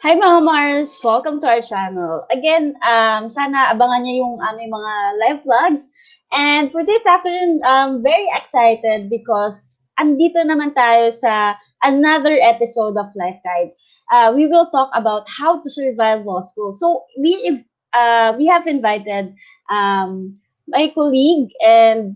Hi mga Mars! Welcome to our channel. Again, sana abangan niyo yung aming mga live vlogs. And for this afternoon, I'm very excited because andito naman tayo sa another episode of Life Guide. We will talk about how to survive law school. So we have invited my colleague and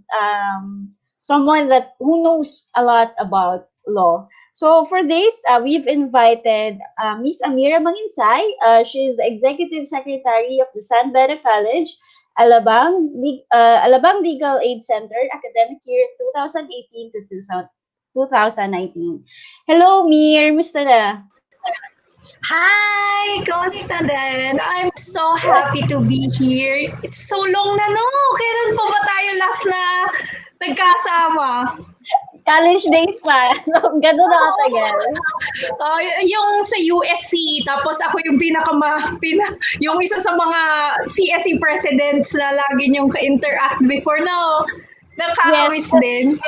someone who knows a lot about law. So for this, we've invited Miss Amira Manginsay. She is the Executive Secretary of the San Beda College, Alabang Legal Aid Center, academic year 2018 to 2019. Hello, Mir. Musta na? Hi! Kamusta din? I'm so happy to be here. It's so long na, no? Kailan pa ba tayo last na nagkasama? College days pa. So, gano'n na katagal. Yung sa USC, tapos ako yung yung isa sa mga CSE presidents na lagi niyong ka-interact before, no? Nakakamiss din.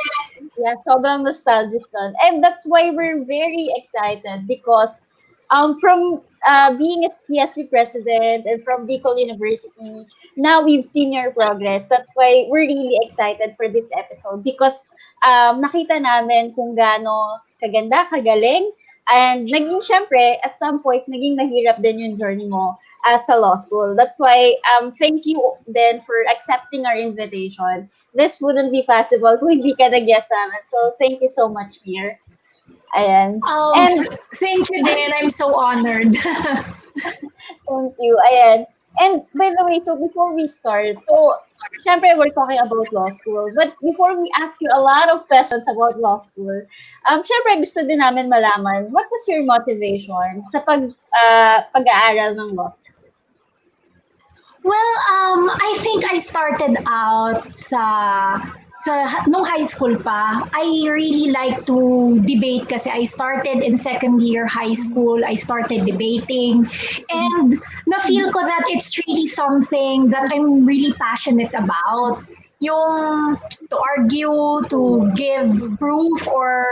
Yeah, sobrang nostalgic nun. And that's why we're very excited because from being a CSC president and from Bicol University, now we've seen your progress. That's why we're really excited for this episode because nakita namin kung gaano kaganda, kagaling, and syempre, at some point, naging mahirap din yung journey mo as a law school. That's why, thank you then for accepting our invitation. This wouldn't be possible kung hindi ka nag-yes namin. So, thank you so much, Mir. Ayan. And thank you din. I'm so honored. Thank you. Ayan. And by the way, so before we start, so syempre we're talking about law school. But before we ask you a lot of questions about law school, syempre gusto din namin malaman, what was your motivation sa pag-aaral ng law? Well, I think I started out nung high school pa. I really like to debate kasi I started in second year high school. I started debating and na-feel ko that it's really something that I'm really passionate about. Yung to argue, to give proof or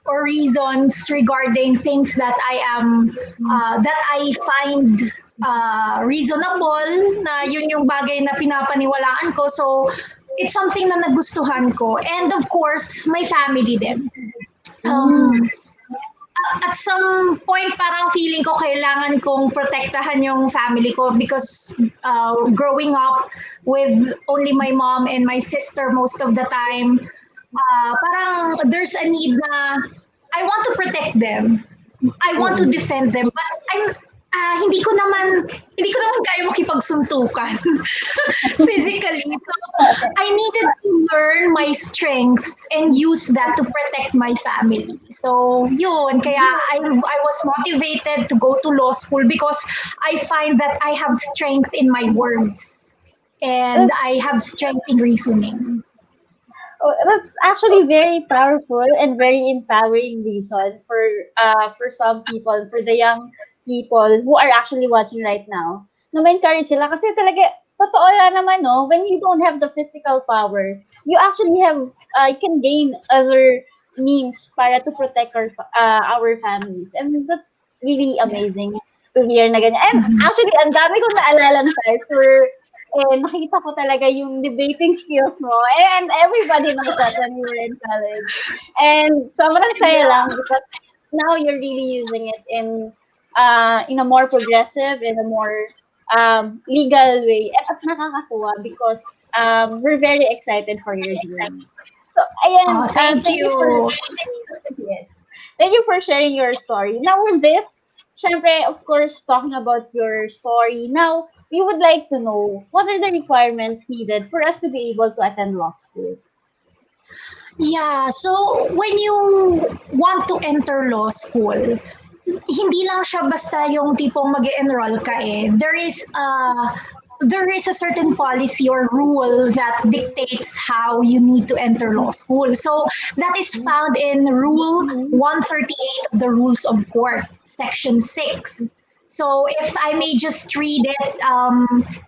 reasons regarding things that that I find reasonable na yun yung bagay na pinapaniwalaan ko. So, it's something na nagustuhan ko. And of course, my family din. At some point, parang feeling ko kailangan kong protektahan yung family ko because growing up with only my mom and my sister most of the time, parang there's a need na I want to protect them. I want to defend them. But hindi ko naman kaya makipagsuntukan physically. So I needed to learn my strengths and use that to protect my family. So yun, kaya I was motivated to go to law school because I find that I have strength in my words and I have strength in reasoning. Oh, that's actually very powerful and very empowering reason for some people, for the young people who are actually watching right now, na ma-encourage sila kasi talaga totoo yan naman, no, when you don't have the physical power, you actually have you can gain other means para to protect our families, and that's really amazing to hear na ganyan. And actually, ang dami kong naalala na guys, nakita ko talaga yung debating skills mo. And everybody knows that when we were in college. And sobrang saya lang because now you're really using it in a more progressive, in a more legal way. At nakakatuwa because we're very excited for your journey. So, ayan. Thank you. Yes. Thank you for sharing your story. Now with this, syempre, of course, talking about your story, now, we would like to know what are the requirements needed for us to be able to attend law school? Yeah, so when you want to enter law school, hindi lang siya basta yung tipong mag-enroll ka eh. There is a certain policy or rule that dictates how you need to enter law school. So that is found in Rule 138 of the Rules of Court, Section 6. So if I may just read it,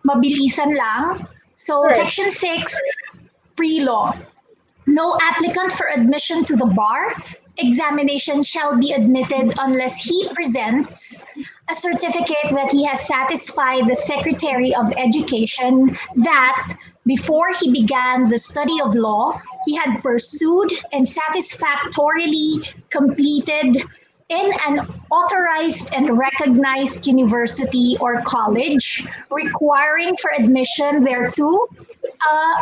mabilisan lang. So Right. Section 6, pre-law. No applicant for admission to the bar examination shall be admitted unless he presents a certificate that he has satisfied the Secretary of Education that before he began the study of law, he had pursued and satisfactorily completed in an authorized and recognized university or college, requiring for admission thereto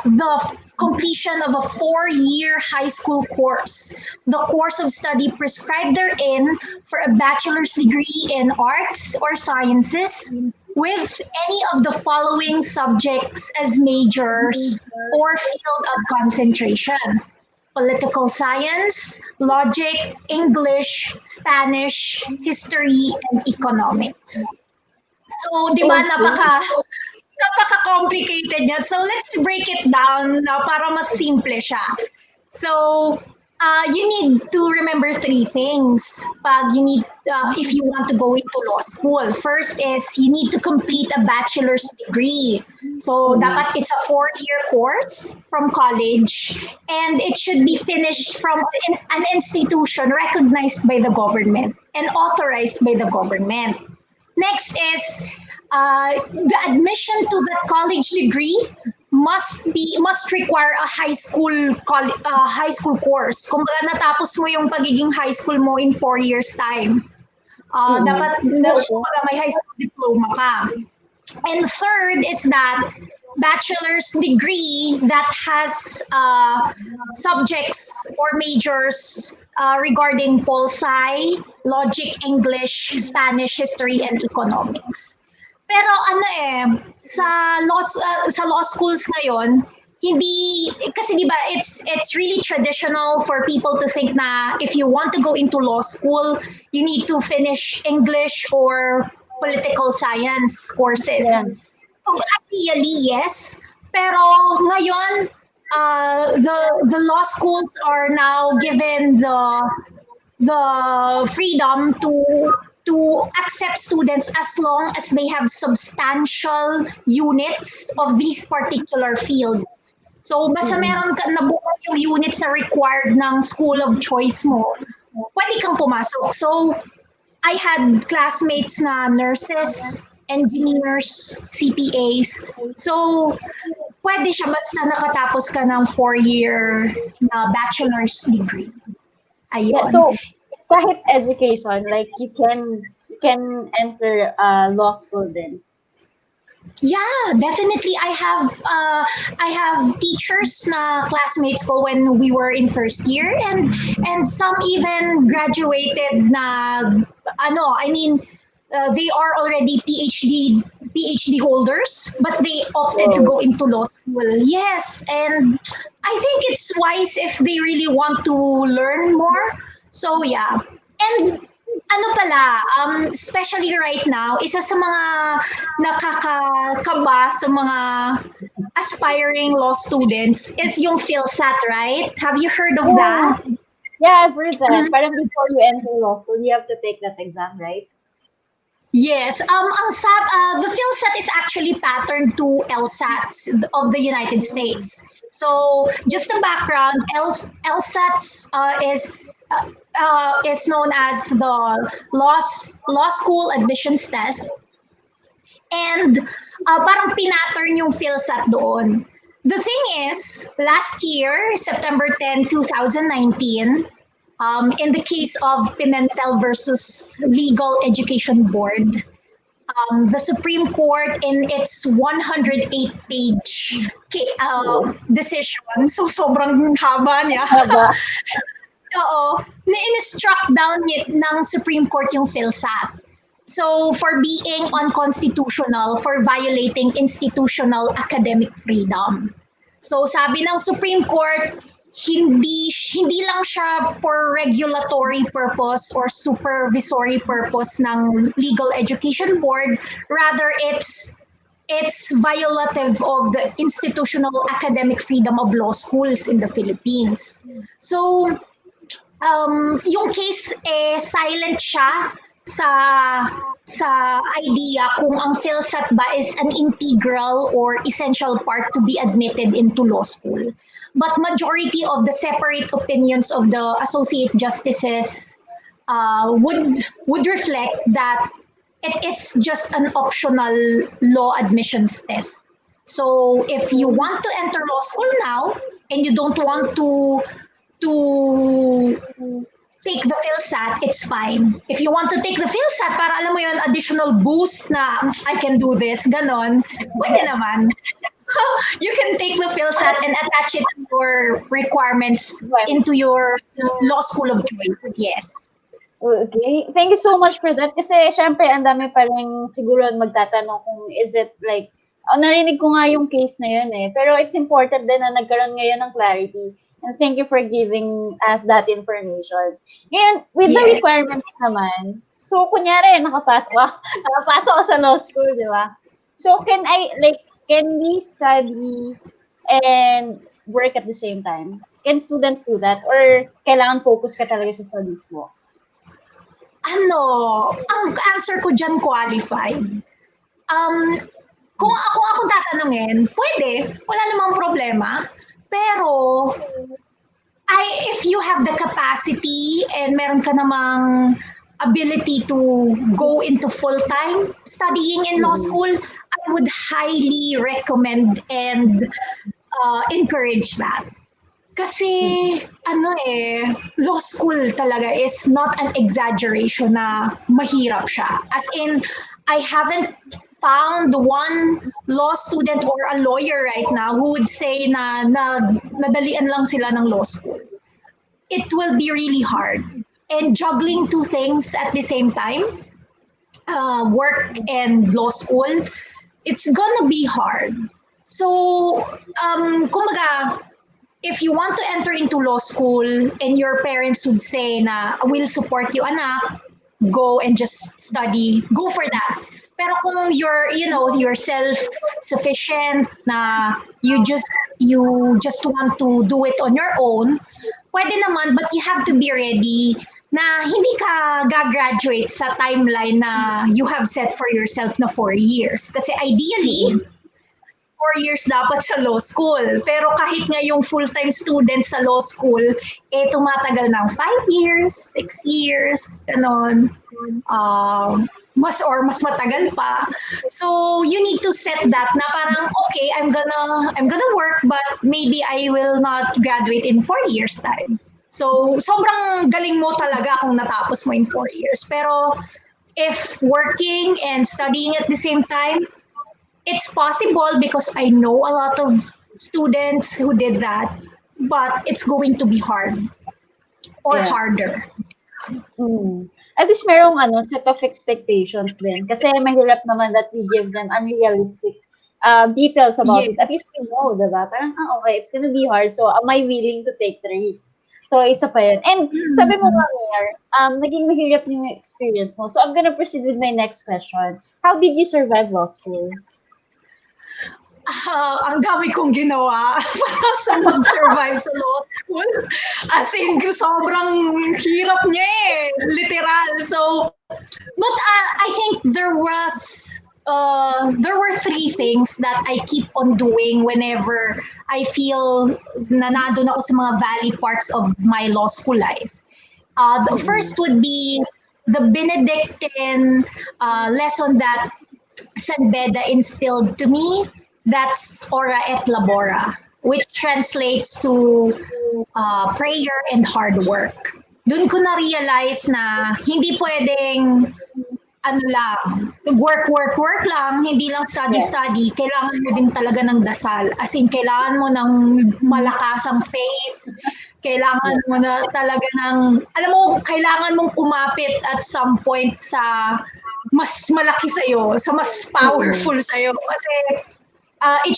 the completion of a 4-year high school course. The course of study prescribed therein for a bachelor's degree in arts or sciences with any of the following subjects as majors or field of concentration: political science, logic, English, Spanish, history, and economics. So, di ba, Okay. napaka-complicated niya. So, let's break it down na para mas simple siya. So, you need to remember 3 things if you want to go into law school. First is you need to complete a bachelor's degree. So, Mm. dapat it's a 4-year course from college, and it should be finished from an institution recognized by the government and authorized by the government. Next is the admission to the college degree must require a high school course. Kung natapos mo yung pagiging high school mo in 4 years time, Mm. dapat Okay. may high school diploma ka. And third is that bachelor's degree that has subjects or majors regarding pol sci, logic, English, Spanish, history, and economics. Pero ano sa law schools ngayon, hindi kasi 'di ba it's really traditional for people to think na if you want to go into law school, you need to finish English or political science courses. Yeah. So, ideally, yes. Pero ngayon, the law schools are now given the freedom to accept students as long as they have substantial units of these particular fields. So, basta Mm. meron ka nabuo yung units na required ng school of choice mo, pwede kang pumasok. So, I had classmates na nurses, engineers, CPAs. So, pwede siya basta nakatapos ka ng 4-year na bachelor's degree. Yeah. Ayun. So kahit education, like you can enter law school then. Yeah, definitely. I have teachers na classmates ko when we were in first year, and some even graduated na they are already PhD holders, but they opted to Wow. go into law school. Yes, and I think it's wise if they really want to learn more. So yeah. And ano pala, especially right now, isa sa mga nakakakaba sa mga aspiring law students is yung PhilSat, right? Have you heard of Yeah. that? Yeah, I've heard that. Mhm. Parang before you enter law school, you have to take that exam, right? Yes, the PhilSat is actually patterned to LSAT of the United States. So, just the background, LSAT is known as the law school admissions test, and parang pinattern yung PhilSat doon. The thing is, last year, September 10, 2019, in the case of Pimentel versus Legal Education Board, the Supreme Court in its 108-page Oo. decision, so sobrang haba niya, Haba. oo, ni-struck down ng Supreme Court yung PhilSat. So, for being unconstitutional, for violating institutional academic freedom. So, sabi ng Supreme Court, hindi lang siya for regulatory purpose or supervisory purpose ng Legal Education Board, rather it's violative of the institutional academic freedom of law schools in the Philippines. So, yung case silent siya sa idea kung ang PhilSat ba is an integral or essential part to be admitted into law school. But majority of the separate opinions of the associate justices would reflect that it is just an optional law admissions test. So if you want to enter law school now and you don't want to take the PhilSat, it's fine. If you want to take the PhilSat para alam mo yun, additional boost na I can do this, ganon, pwede naman. You can take the PhilSat and attach it to your requirements into your law school of choice. Yes. Okay. Thank you so much for that. Kasi, syempre, ang dami pa rin siguro magtatanong kung is it like, narinig ko nga yung case na yun eh. Pero it's important din na nagkaroon ngayon ng clarity. And thank you for giving us that information. Ngayon, with the Yes. requirements naman, so, kunyari, nakapasok ako sa law school, di ba? So, can we study and work at the same time? Can students do that? Or kailangan focus ka talaga sa studies mo? Ang answer ko dyan, qualified. Kung ako tatanungin, pwede, wala namang problema. Pero, if you have the capacity and meron ka namang ability to go into full-time studying in law school, I would highly recommend and encourage that. Kasi, law school talaga is not an exaggeration na mahirap siya. As in, I haven't found one law student or a lawyer right now who would say na nadalian lang sila ng law school. It will be really hard. And juggling two things at the same time, work and law school, it's gonna be hard. So, kumbaga, if you want to enter into law school and your parents would say na we'll support you anak, go and just study, go for that. Pero kung you're self-sufficient na you just want to do it on your own, pwede naman, but you have to be ready na hindi ka gagraduate sa timeline na you have set for yourself na 4 years. Kasi ideally, 4 years dapat sa law school. Pero kahit nga yung full-time students sa law school, tumatagal ng 5 years, 6 years, ganon. Mas matagal pa. So you need to set that na parang okay, I'm gonna work but maybe I will not graduate in 4 years time. So sobrang galing mo talaga kung natapos mo in 4 years. Pero if working and studying at the same time, it's possible because I know a lot of students who did that, but it's going to be hard or harder. At least merong set of expectations din. Kasi mahirap naman that we give them unrealistic details about it. At least we know, diba? Parang, okay, it's gonna be hard. So, am I willing to take the risk? So, isa pa yun. And sabi mo nga, Mayor, naging mahirap yung experience mo. So, I'm gonna proceed with my next question. How did you survive law school? Ang dami kong ginawa para sa mag-survive sa law school. As in, sobrang hirap niya literal. So, but I think there were 3 things that I keep on doing whenever I feel na nandun ako sa mga valley parts of my law school life. The first would be the Benedictine lesson that San Beda instilled to me. That's ora et labora, which translates to prayer and hard work. Doon ko na-realize na hindi pwedeng work lang, hindi lang study. Kailangan mo din talaga ng dasal. As in, kailangan mo ng malakasang faith. Kailangan mo na talaga ng, kailangan mong kumapit at some point sa mas malaki sa'yo, sa mas powerful sa'yo. Kasi it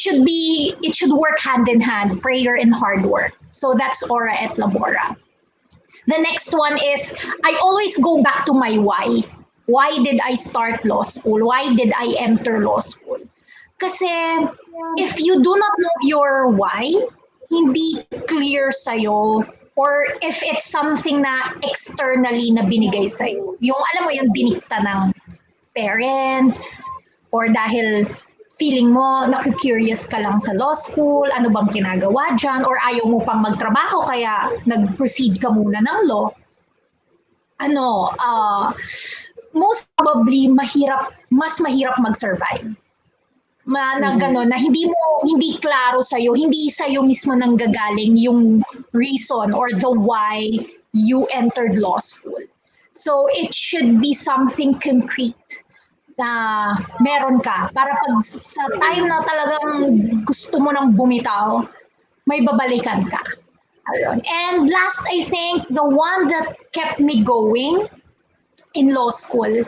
should work hand in hand, prayer and hard work. So that's ora et labora. The next one is I always go back to my why. Why did I start law school? Why did I enter law school? Kasi if you do not know your why, hindi clear sa'yo, or if it's something na externally na binigay sa'yo, yung yung dinikta ng parents, or dahil feeling mo, naku-curious ka lang sa law school, ano bang ginagawa dyan, or ayaw mo pang magtrabaho, kaya nag-proceed ka muna ng law. most probably mas mahirap mag-survive. Na gano'n, na hindi klaro sa'yo, hindi sa'yo mismo nanggagaling yung reason or the why you entered law school. So it should be something concrete na meron ka para pag sa time na talagang gusto mo nang bumitaw, may babalikan ka. Ayun. And last, I think, the one that kept me going in law school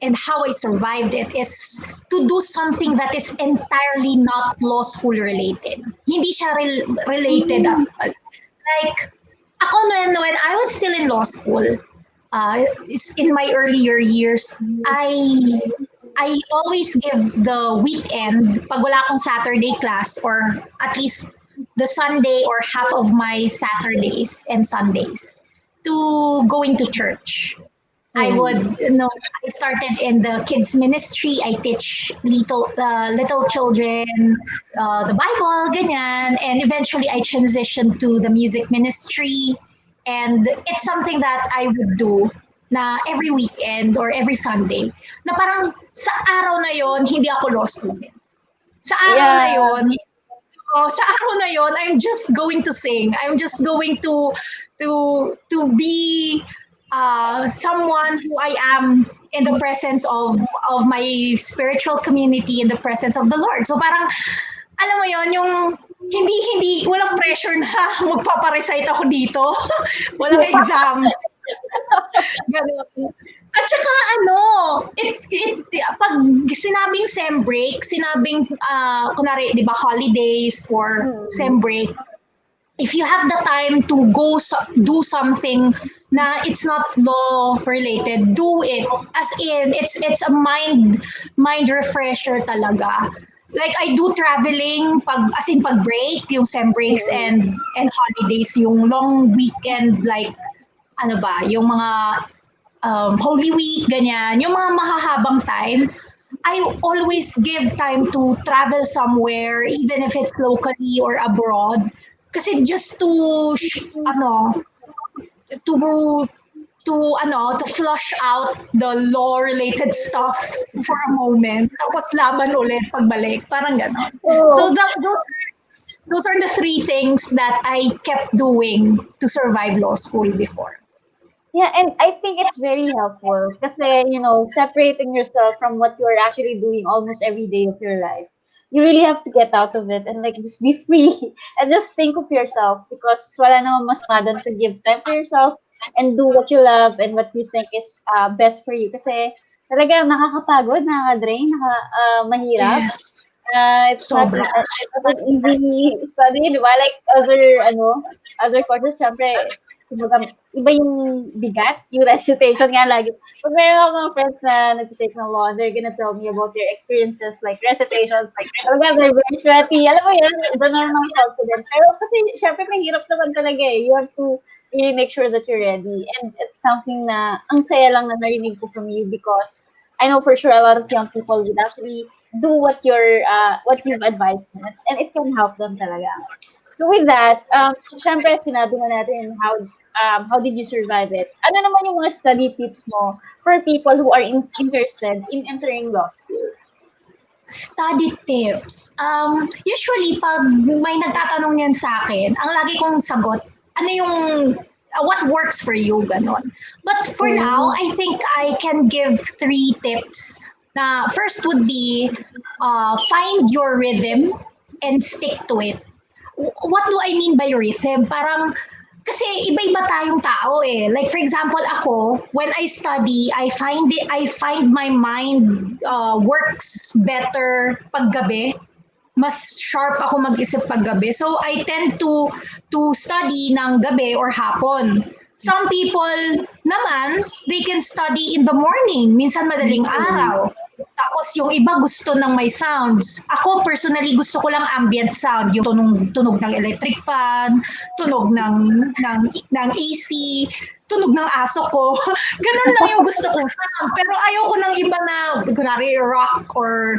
and how I survived it is to do something that is entirely not law school related. Hindi siya related at all. Like, ako when I was still in law school, in my earlier years, I always give the weekend, pag wala akong Saturday class, or at least the Sunday or half of my Saturdays and Sundays, to going to church. I would, I started in the kids ministry. I teach little children the Bible, ganyan. And eventually I transitioned to the music ministry. And it's something that I would do na every weekend or every Sunday. Na parang sa araw na yon hindi ako law student. Sa araw na yon, sa araw na yon, I'm just going to sing. I'm just going to be someone who I am in the presence of my spiritual community, in the presence of the Lord. So parang, alam mo yon, yung hindi, walang pressure na magpaparecite ako dito. Walang exams. Ganun. At saka pag sinabing sem break, sinabing, kunwari, di ba, holidays or sem break, if you have the time to go do something na it's not law related, do it. As in, it's a mind refresher talaga. Like I do traveling pag break, yung sem breaks and holidays, yung long weekend, like ano ba, yung mga Holy Week, ganyan, yung mga mahahabang time. I always give time to travel somewhere, even if it's locally or abroad. Kasi just to flush out the law related stuff for a moment, tapos laban ulit pagbalik, parang gano'n. So those are the three things that I kept doing to survive law school before. Yeah, and I think it's very helpful kasi, separating yourself from what you're actually doing almost every day of your life. You really have to get out of it and like just be free and just think of yourself because wala namang mas than to give time for yourself and do what you love and what you think is best for you. Kasi talaga nakakapagod, nakaka-drain, mahirap. Yes. It's not easy study, di ba? Like other courses, syempre, iba yung bigat, yung recitation nga lagi. Pag meron ako mga friends na nag-take ng law, they're gonna tell me about their experiences, like recitations, like talaga, they're very sweaty. Alam mo yun, doon na naman confident. Pero kasi, syempre, mahirap naman talaga eh. You have to really make sure that you're ready. And it's something na, ang saya lang na narinig ko from you because I know for sure a lot of young people would actually do what you've advised them, and it can help them talaga. So with that, so syempre sinabi na natin how did you survive it? Ano naman yung mga study tips mo for people who are interested in entering law school? Study tips. Usually, pag may nagtatanong yan sa akin, ang lagi kong sagot, ano yung what works for you, ganon. But for now, I think I can give 3 tips. Na first would be find your rhythm and stick to it. What do I mean by rhythm? Parang kasi iba-iba tayong tao eh. Like for example, ako, when I study, I find my mind works better paggabi. Mas sharp ako mag-isip paggabi. So I tend to study ng gabi or hapon. Some people naman, they can study in the morning, minsan madaling araw. Tapos yung iba gusto ng may sounds. Ako personally gusto ko lang ambient sound, yung tunog ng electric fan, tunog ng AC, tunog ng aso ko. Ganun lang yung gusto kong sound. Pero ayoko ng iba na kunwari rock or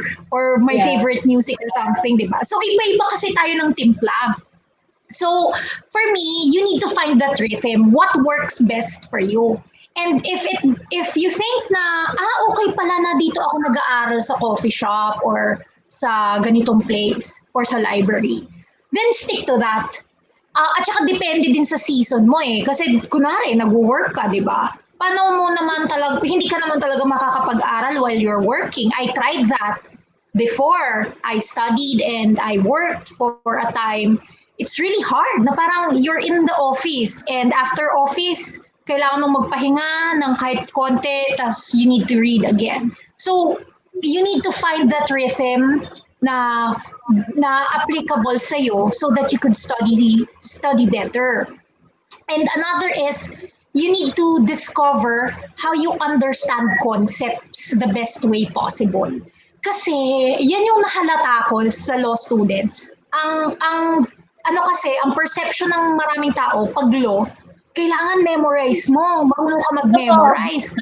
my favorite music or something, di ba? So iba-iba kasi tayo ng timpla. So for me, you need to find that rhythm. What works best for you? And if you think na okay pala na dito ako nag-aaral sa coffee shop or sa ganitong place or sa library, then stick to that. At saka depende din sa season mo eh. Kasi kunwari, nag-work ka, di ba? Paano mo naman talaga, hindi ka naman talaga makakapag-aral while you're working. I tried that before. I studied and I worked for a time. It's really hard na parang you're in the office and after office, kailangan mong magpahinga ng kahit konti, tas you need to read again. So, you need to find that rhythm na applicable sa iyo so that you could study better. And another is you need to discover how you understand concepts the best way possible. Kasi yan yung nahalata ko sa law students. Ang ano kasi, ang perception ng maraming tao pag law, kailangan memorize mo, marunong ka Totoo. mag-memorize.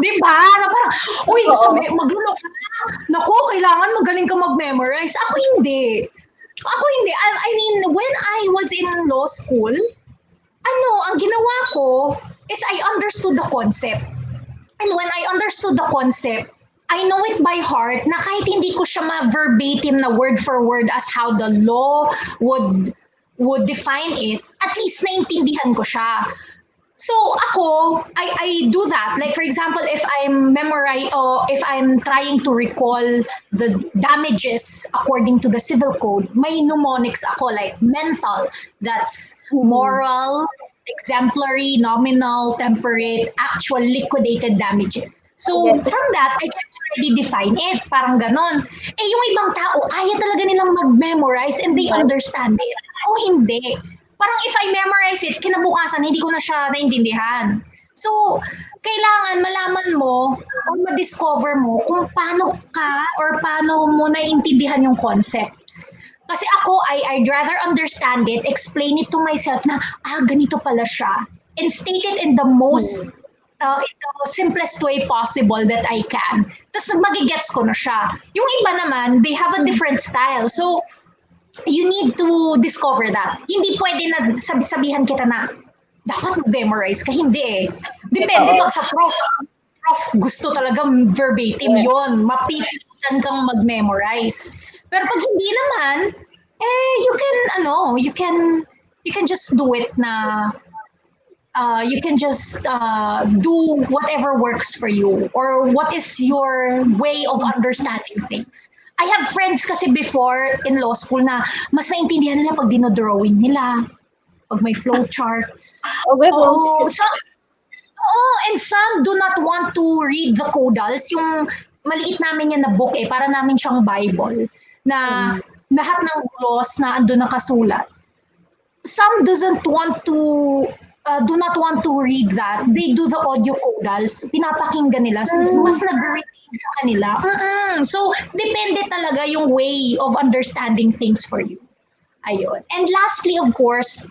Di ba? Na parang, uy, Totoo. maglulok ka na. Naku, kailangan magaling ka mag-memorize. Ako hindi. I mean, when I was in law school, ang ginawa ko is I understood the concept. And when I understood the concept, I know it by heart na kahit hindi ko siya ma-verbatim na word for word as how the law would define it, at least naintindihan ko siya. So ako, I do that. Like for example, if I'm trying to recall the damages according to the civil code, may mnemonics ako like mental, that's moral, exemplary, nominal, temperate, actual, liquidated damages. So Yes. from that, I can already define it. Parang ganon. Yung ibang tao, kaya talaga nilang mag-memorize and they understand it. Ako hindi. Parang if I memorize it, kinabukasan, hindi ko na siya naintindihan. So, kailangan malaman mo o ma-discover mo kung paano ka or paano mo naiintindihan yung concepts. Kasi ako, I'd rather understand it, explain it to myself na, ganito pala siya. And state it in the most, in the simplest way possible that I can. Tapos magigets ko na siya. Yung iba naman, they have a different style. So, you need to discover that. Hindi pwede na sabihan kita na dapat mag-memorize ka. Hindi eh. Depende Oo. pag sa prof. Prof gusto talaga verbatim yon. Mapipilitan kang mag-memorize. Pero pag hindi naman, you can just do it na you can just do whatever works for you or what is your way of understanding things. I have friends kasi before in law school na mas naintindihan nila pag dinodrawing nila, pag may flow charts. Okay, Oh, and some do not want to read the codals, yung maliit namin yan na book para namin siyang Bible na lahat ng laws na ando nakasulat. Some do not want to read that. They do the audio codals. Pinapakinggan nila. Mas nag-retain sa kanila. So, depende talaga yung way of understanding things for you. Ayun. And lastly, of course,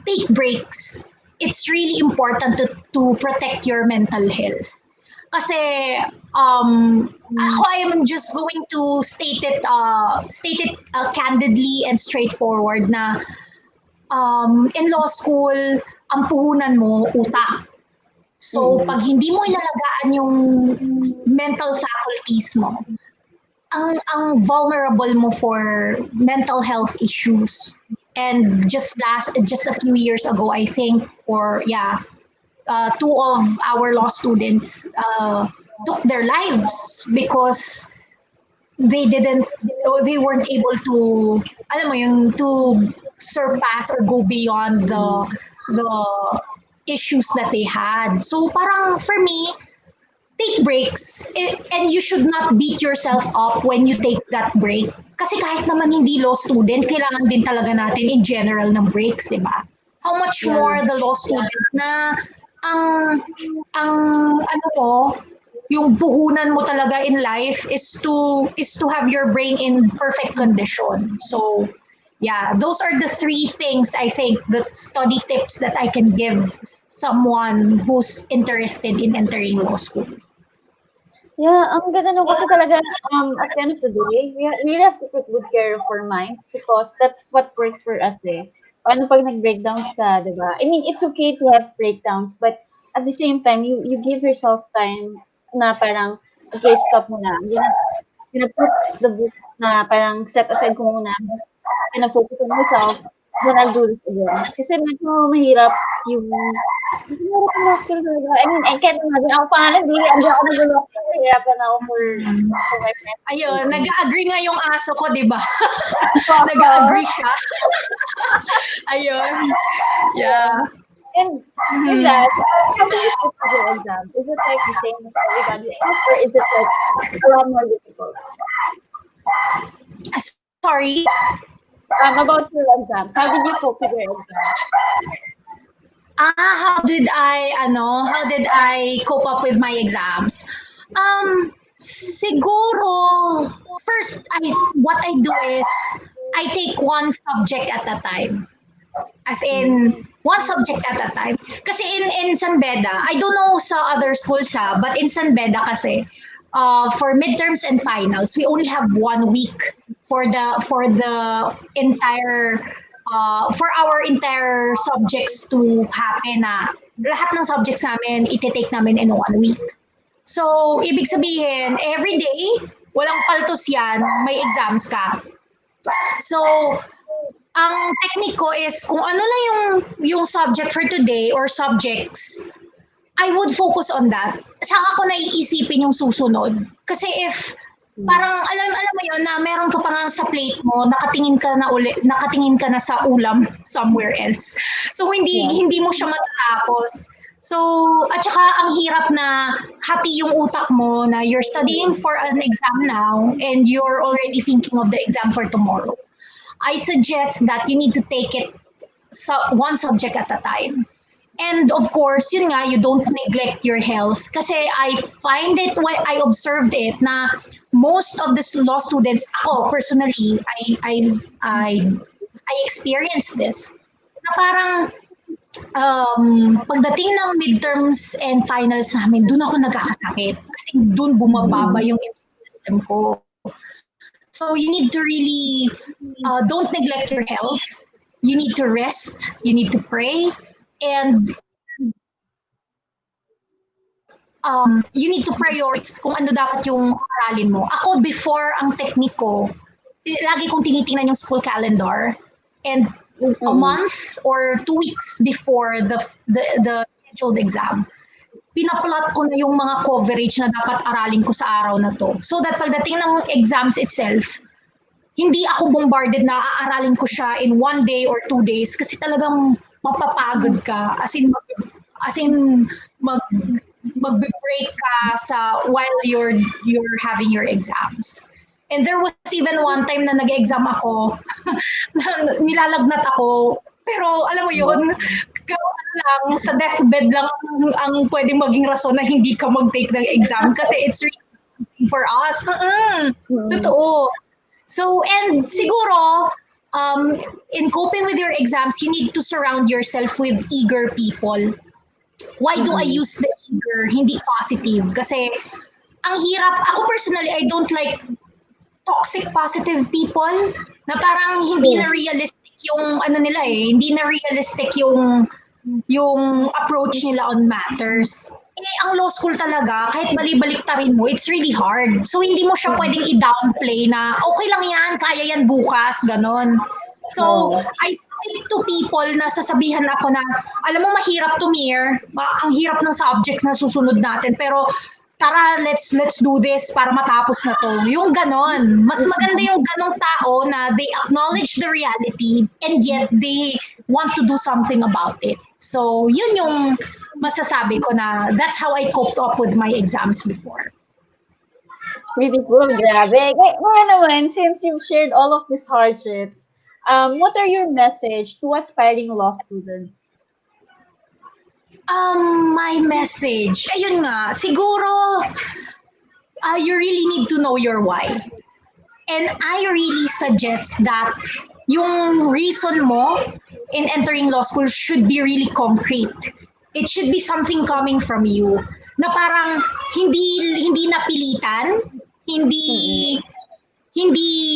take breaks. It's really important to protect your mental health. Kasi ako I am just going to state it candidly and straightforward na in law school, ang puhunan mo, utak. So, pag hindi mo inalagaan yung mental faculties mo, ang vulnerable mo for mental health issues. And just a few years ago, I think, two of our law students took their lives because they weren't able to, to surpass or go beyond the issues that they had. So parang for me, take breaks and you should not beat yourself up when you take that break. Kasi kahit naman hindi law student, kailangan din talaga natin in general ng breaks, di ba? How much more the law student na yung puhunan mo talaga in life is to have your brain in perfect condition. So, yeah, those are the three things I think, the study tips that I can give someone who's interested in entering law school. Yeah, ang ganda no kasi talaga at the end of the day, we really have to take good care of our minds because that's what works for us eh. Paano pag nag-breakdowns ka, di ba? I mean, it's okay to have breakdowns, but at the same time, you give yourself time na parang, okay, stop muna. I'm gonna put the books na parang set aside ko muna. Just gonna focus on myself. Then I'll do this again. Kasi medyo mahirap yung mahirap yung law school talaga. I mean, I can't imagine. Ako pa nga, hindi ako nag-law school. Nahihirapan ako for my friends. Ayun, nag-agree nga yung aso ko, di ba? Oo. Nag-agree siya. Ayun. Yeah. And with that, how do you sit for your exam? Is it like the same as everybody else, or is it like a lot more difficult? Sorry. About your exams, how did you cope with your exams? How did I cope up with my exams? Siguro, first, what I do is, I take one subject at a time. As in, one subject at a time. Kasi in San Beda, I don't know sa other schools but in San Beda kasi, for midterms and finals, we only have 1 week for the entire for our entire subjects to happen na lahat ng subjects namin iti-take namin in 1 week. So, ibig sabihin, every day, walang paltos yan, may exams ka. So, ang technique ko is kung ano lang yung subject for today or subjects, I would focus on that. Saka ako naiisipin yung susunod. Kasi if parang alam mo yun na meron ka pa nga sa plate mo, nakatingin ka na sa ulam somewhere else. So hindi mo siya matatapos. So at saka ang hirap na hati yung utak mo na you're studying for an exam now and you're already thinking of the exam for tomorrow. I suggest that you need to take it one subject at a time. And of course, yun nga, you don't neglect your health. Kasi I observed it na most of the law students, ako personally, I experienced this. Na parang pagdating ng midterms and finals namin, dun ako nagkakasakit. Kasi dun bumababa yung immune system ko. So you need to really don't neglect your health. You need to rest. You need to pray. And you need to prioritize kung ano dapat yung aralin mo. Ako, before ang technique ko, lagi kong tinitingnan yung school calendar. And a month or 2 weeks before the scheduled exam, pinaplot ko na yung mga coverage na dapat aralin ko sa araw na to. So that pagdating ng exams itself, hindi ako bombarded na aaralin ko siya in 1 day or 2 days kasi talagang mapapagod ka. As in mag-break ka while you're having your exams. And there was even one time na nag-exam ako, nilalagnat ako, pero alam mo yun, lang, sa deathbed lang ang pwedeng maging rason na hindi ka mag-take ng exam kasi it's really for us. Totoo. So, and siguro, in coping with your exams, you need to surround yourself with eager people. Why do I use the eager, hindi positive? Kasi, ang hirap, ako personally, I don't like toxic positive people na parang hindi na realistic yung ano nila hindi na realistic yung approach nila on matters. Ang law school talaga, kahit bali-baliktarin mo, it's really hard. So, hindi mo siya pwedeng i-downplay na, okay lang yan, kaya yan bukas, ganon. So, I stick to people na sasabihan ako na, alam mo, mahirap to Mir, ang hirap ng subjects na susunod natin, pero tara, let's do this para matapos na to. Yung ganon. Mas maganda yung ganong tao na they acknowledge the reality and yet they want to do something about it. So, yun yung masasabi ko na that's how I coped up with my exams before. It's pretty cool, grabe. Kaya naman, since you've shared all of these hardships, what are your message to aspiring law students? My message, ayun nga, siguro, you really need to know your why. And I really suggest that yung reason mo in entering law school should be really concrete. It should be something coming from you. Na parang hindi napilitan, hindi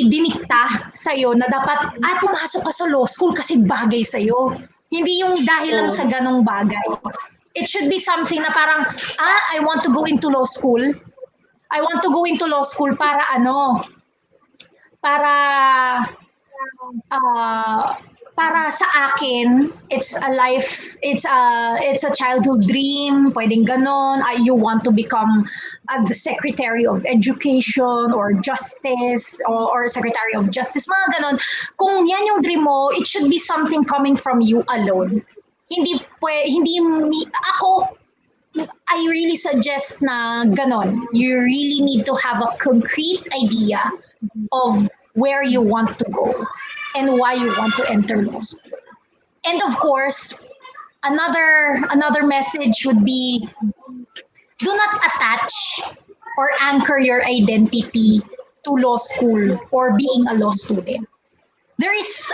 dinikta sa'yo na dapat, pumasok ka sa law school kasi bagay sa'yo. Hindi yung dahil lang sa ganong bagay. It should be something na parang, I want to go into law school. I want to go into law school para ano, para uh, para sa akin, it's a childhood dream, pwedeng ganon. You want to become the Secretary of Education or Justice or Secretary of Justice, mga ganon. Kung yan yung dream mo, it should be something coming from you alone. Ako, I really suggest na ganon. You really need to have a concrete idea of where you want to go and why you want to enter law school. And of course, another message would be, do not attach or anchor your identity to law school or being a law student. There is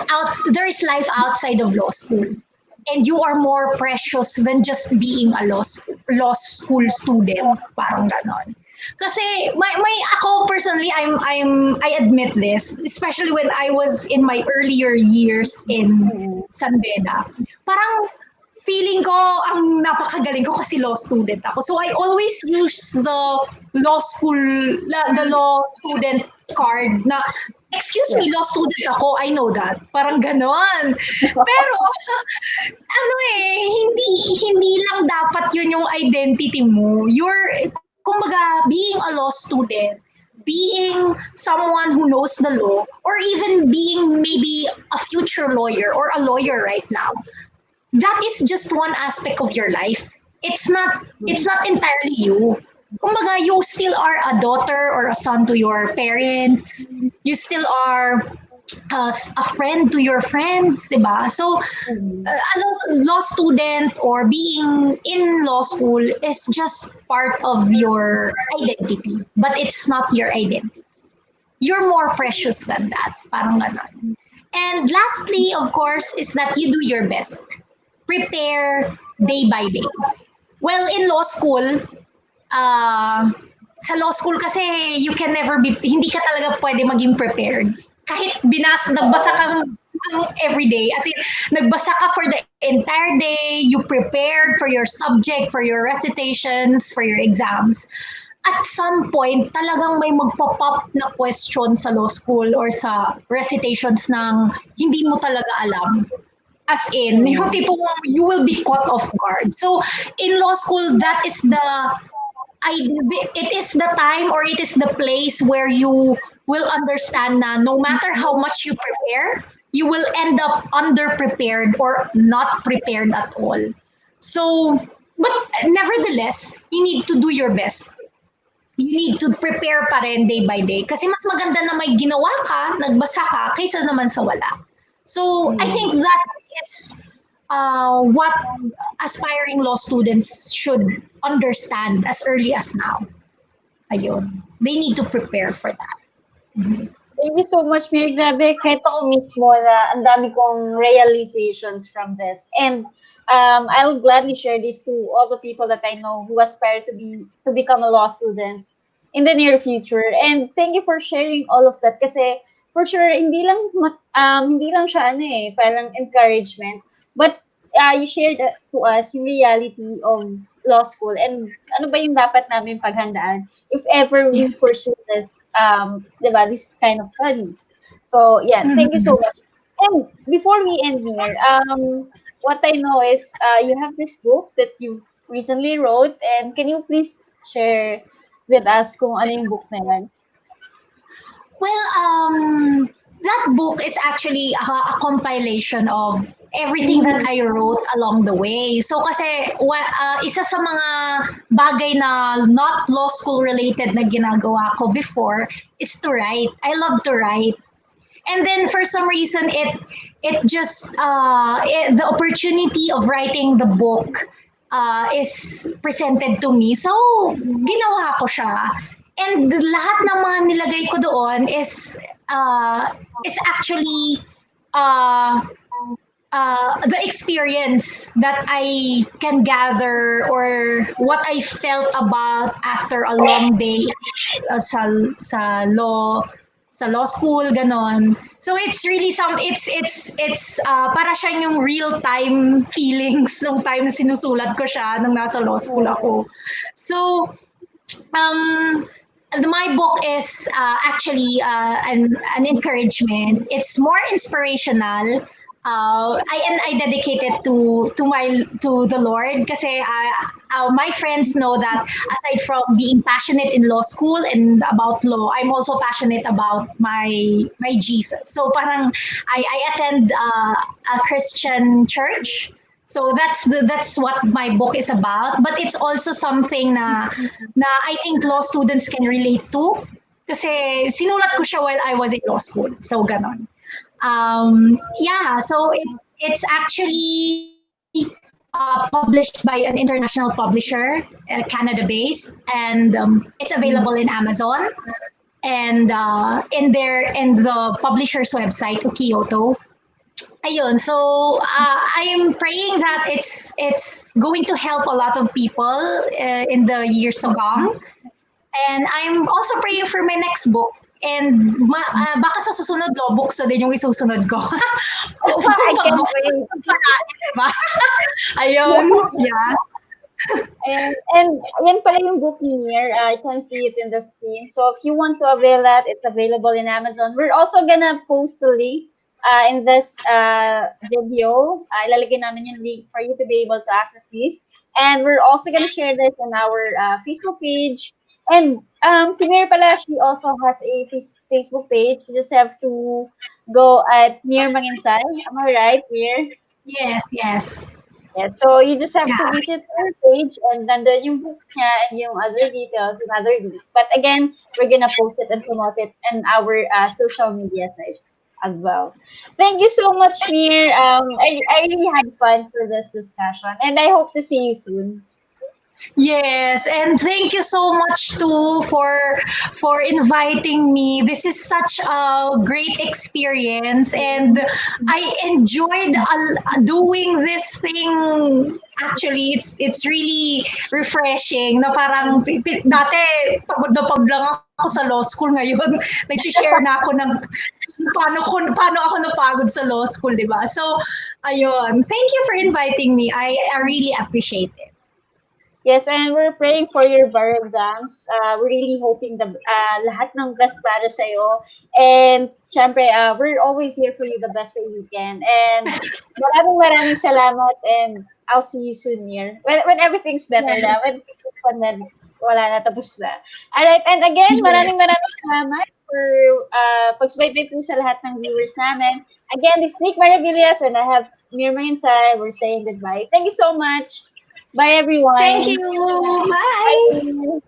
life outside of law school, and you are more precious than just being a law school student, parang ganon. Kasi my ako personally, I admit this, especially when I was in my earlier years in San Beda. Parang feeling ko ang napakagaling ko kasi law student ako. So I always use the law student card na, excuse me, law student ako, I know that. Parang ganon. Pero hindi lang dapat yun yung identity mo. Kumbaga, being a law student, being someone who knows the law, or even being maybe a future lawyer or a lawyer right now, that is just one aspect of your life. It's not entirely you. Kumbaga, you still are a daughter or a son to your parents. You still are a friend to your friends, diba? So, a law student or being in law school is just part of your identity, but it's not your identity. You're more precious than that. Parang ganon. And lastly, of course, is that you do your best. Prepare day by day. Well, in law school, sa law school kasi you can never be, hindi ka talaga pwede maging prepared. Kahit nagbasa ka every day, as in, nagbasa ka for the entire day, you prepared for your subject, for your recitations, for your exams. At some point, talagang may magpop-up na question sa law school or sa recitations ng hindi mo talaga alam. As in, yung tipo, you will be caught off guard. So, in law school, it is the time or it is the place where you will understand na no matter how much you prepare, you will end up underprepared or not prepared at all. So, but nevertheless, you need to do your best. You need to prepare pa rin day by day. Kasi mas maganda na may ginawa ka, nagbasa ka, kaysa naman sa wala. So, I think that is what aspiring law students should understand as early as now. Ayun. They need to prepare for that. Thank you so much, Mir. Grabe, kahit ako mismo na ang dami kong realizations from this. And I'll gladly share this to all the people that I know who aspire to become a law student in the near future. And thank you for sharing all of that kasi for sure hindi lang siya parang encouragement, but you shared to us yung reality of law school and ano ba yung dapat namin paghandaan if ever we pursue this diba, this kind of study. So yeah, thank you so much. And before we end here, what I know is you have this book that you recently wrote, and can you please share with us kung ano yung book na yan? Well, that book is actually a compilation of everything that I wrote along the way. So kasi isa sa mga bagay na not law school related na ginagawa ko before is to write. I love to write. And then for some reason it just the opportunity of writing the book is presented to me. So ginawa ko siya. And lahat ng mga nilagay ko doon is actually the experience that I can gather or what I felt about after a long day sa sa law school, ganon. So it's really it's para siyang yung real time feelings nung time na sinusulat ko siya nung nasa law school ako. So um my book is an encouragement. It's more inspirational. I dedicate it to the Lord kasi my friends know that aside from being passionate in law school and about law, I'm also passionate about my Jesus. So parang I attend a Christian church. So that's what my book is about. But it's also something na I think law students can relate to. Kasi sinulat ko siya while I was in law school. So ganon. Yeah, so it's actually published by an international publisher, Canada based, and it's available in Amazon and in the publisher's website, Kyoto. Ayun, so I am praying that it's going to help a lot of people in the years to come. And I'm also praying for my next book. And baka sa susunod law books na din yung isusunod ko. Kung I can't pag-book wait. diba? Ayun, yeah. And yan pala yung book ni Mir. I can see it in the screen. So if you want to avail that, it's available in Amazon. We're also gonna post the link in this video. Ilalagay namin yung link for you to be able to access this. And we're also gonna share this on our Facebook page. And si Mir pala, she also has a Facebook page. You just have to go at Mir Manginsay. Am I right, Mir? Yes. Yeah, so you just have to Yeah. visit her page and then yung books niya and yung other details and other links. But again, we're gonna post it and promote it in our social media sites as well. Thank you so much, Mir. I really had fun for this discussion and I hope to see you soon. Yes, and thank you so much too for inviting me. This is such a great experience, and I enjoyed doing this thing. Actually, it's really refreshing. Na parang dati pagod lang ako sa law school ngayon. Nag-share na ako ng paano ako napagod sa law school, di ba? So, ayun. Thank you for inviting me. I really appreciate it. Yes, and we're praying for your bar exams. We're really hoping the lahat ng best para sa'yo. And syempre, we're always here for you the best way we can. And maraming salamat and I'll see you soon, Mir. When everything's better Yes. na, when everything's fun na, wala na, tapos na. Alright, and again, Yes. maraming salamat for pagsubaybay po sa lahat ng viewers namin. Again, this is Nick Maravillas and I have Mir Manginsay. We're saying goodbye. Thank you so much. Bye, everyone. Thank you. Bye. Bye.